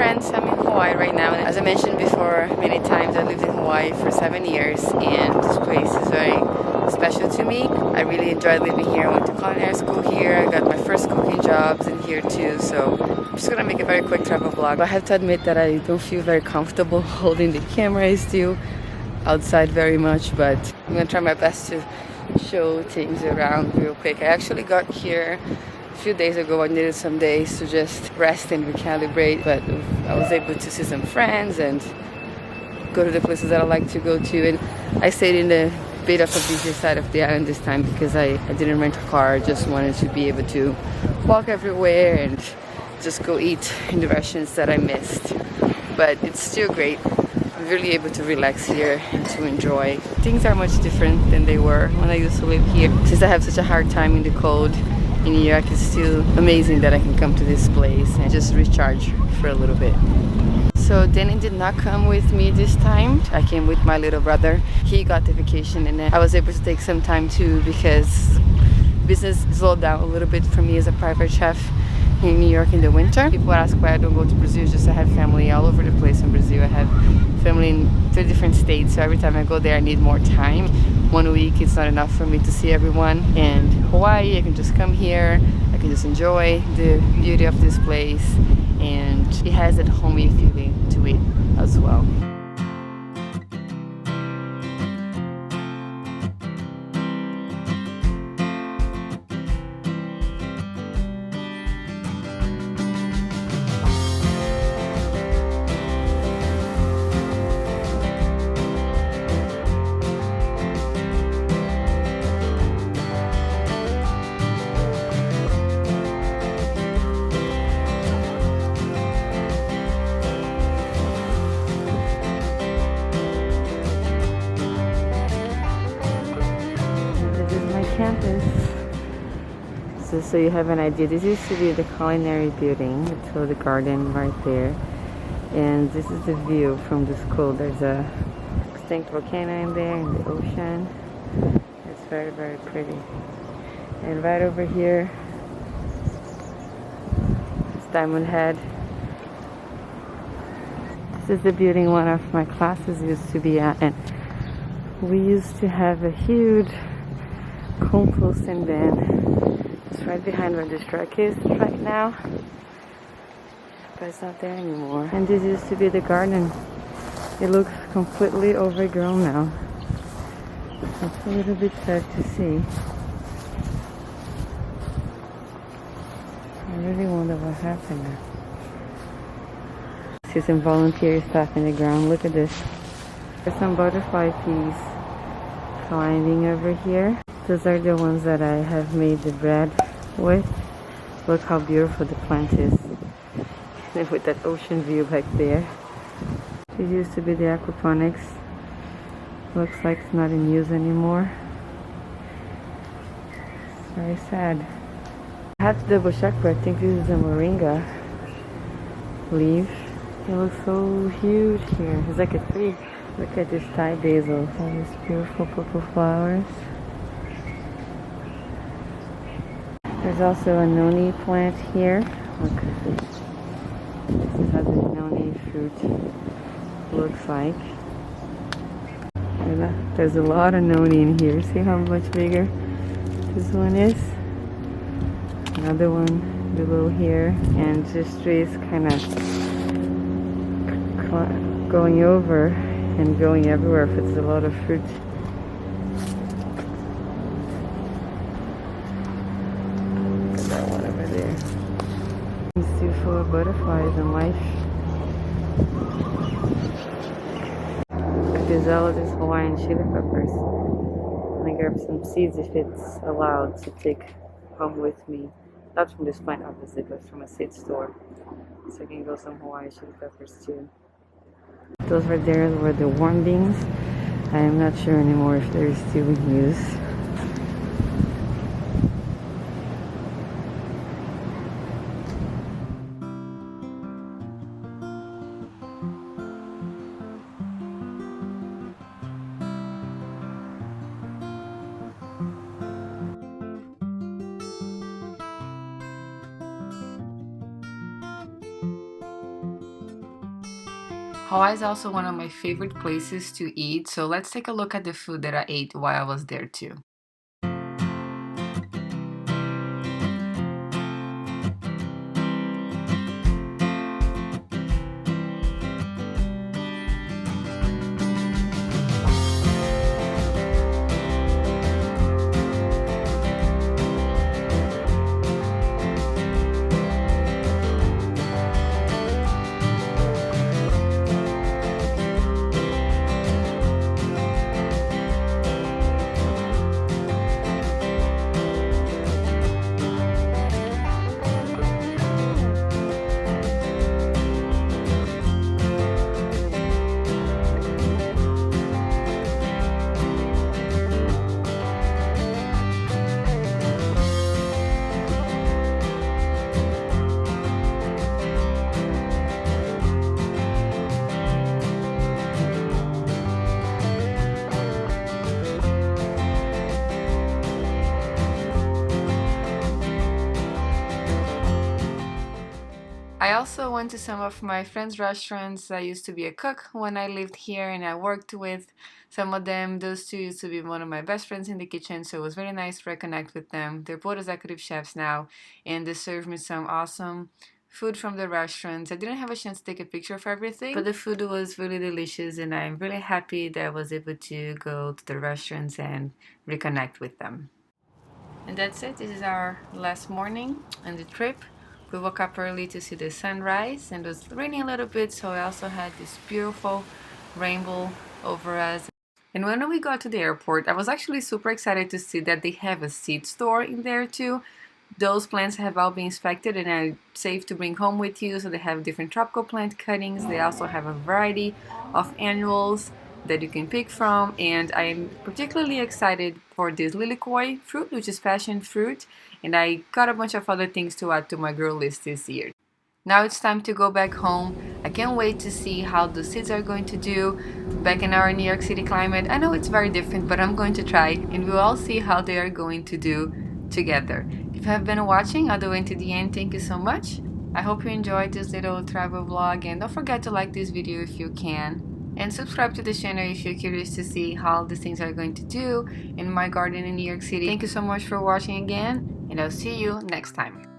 friends. I'm in Hawaii right now. As I mentioned before many times, I lived in Hawaii for 7 years, and this place is very special to me. I really enjoyed living here. I went to culinary school here. I got my first cooking jobs in here too. So I'm just gonna make a very quick travel vlog. I have to admit that I don't feel very comfortable holding the camera still outside very much, but I'm gonna try my best to show things around real quick. I actually got here a few days ago. I needed some days to just rest and recalibrate, but I was able to see some friends and go to the places that I like to go to. And I stayed in the bit of a busier side of the island this time because I didn't rent a car. I just wanted to be able to walk everywhere and just go eat in the restaurants that I missed. But it's still great. I'm really able to relax here and to enjoy. Things are much different than they were when I used to live here. Since I have such a hard time in the cold in New York, it's still amazing that I can come to this place and just recharge for a little bit. So Danny did not come with me this time. I came with my little brother. He got the vacation and then I was able to take some time too because business slowed down a little bit for me as a private chef in New York in the winter. People ask why I don't go to Brazil. Just I have family all over the place in Brazil. I have family in 3 different states, so every time I go there I need more time. 1 week it's not enough for me to see everyone. And Hawaii, I can just come here, I can just enjoy the beauty of this place, and it has that homey feeling to it as well. Campus. So you have an idea. This used to be the culinary building. So the garden right there, and this is the view from the school. There's a extinct volcano in there in the ocean. It's very, very pretty. And right over here is Diamond Head. This is the building one of my classes used to be at, and we used to have a huge composting bin. It's right behind where the truck is right now, but it's not there anymore. And this used to be the garden. It looks completely overgrown now. It's a little bit sad to see. I really wonder what happened there. See some volunteer stuff in the ground. Look at this. There's some butterfly peas climbing over here. Those are the ones that I have made the bread with. Look how beautiful the plant is. And with that ocean view back there. This used to be the aquaponics. Looks like it's not in use anymore. It's very sad. I have to double check, but I think this is a moringa leaf. It looks so huge here. It's like a tree. Look at this Thai basil. All these beautiful purple flowers. There's also a noni plant here. Look, this is how the noni fruit looks like. And there's a lot of noni in here. See how much bigger this one is? Another one below here, and this tree is kind of going over and going everywhere if it's a lot of fruit. That one over there. It's too full of butterflies and life. There's all of these Hawaiian chili peppers. I'm gonna grab some seeds if it's allowed to take home with me. Not from this plant obviously, but from a seed store. So I can grow some Hawaiian chili peppers too. Those right there were the warm beans. I am not sure anymore if they're still in use. Hawaii is also one of my favorite places to eat, so let's take a look at the food that I ate while I was there too. I also went to some of my friends' restaurants. I used to be a cook when I lived here and I worked with some of them. Those two used to be one of my best friends in the kitchen, so it was very nice to reconnect with them. They're both executive chefs now, and they served me some awesome food from the restaurants. I didn't have a chance to take a picture of everything, but the food was really delicious, and I'm really happy that I was able to go to the restaurants and reconnect with them. And that's it. This is our last morning on the trip. We woke up early to see the sunrise, and it was raining a little bit, so I also had this beautiful rainbow over us. And when we got to the airport, I was actually super excited to see that they have a seed store in there too. Those plants have all been inspected and are safe to bring home with you. So they have different tropical plant cuttings. They also have a variety of annuals that you can pick from. And I'm particularly excited for this lilikoi fruit, which is passion fruit. And I got a bunch of other things to add to my girl list this year. Now it's time to go back home. I can't wait to see how the seeds are going to do back in our New York City climate. I know it's very different, but I'm going to try and we'll all see how they are going to do together. If you have been watching all the way to the end, thank you so much. I hope you enjoyed this little travel vlog, and don't forget to like this video if you can. And subscribe to the channel if you're curious to see how these things are going to do in my garden in New York City. Thank you so much for watching again, and I'll see you next time.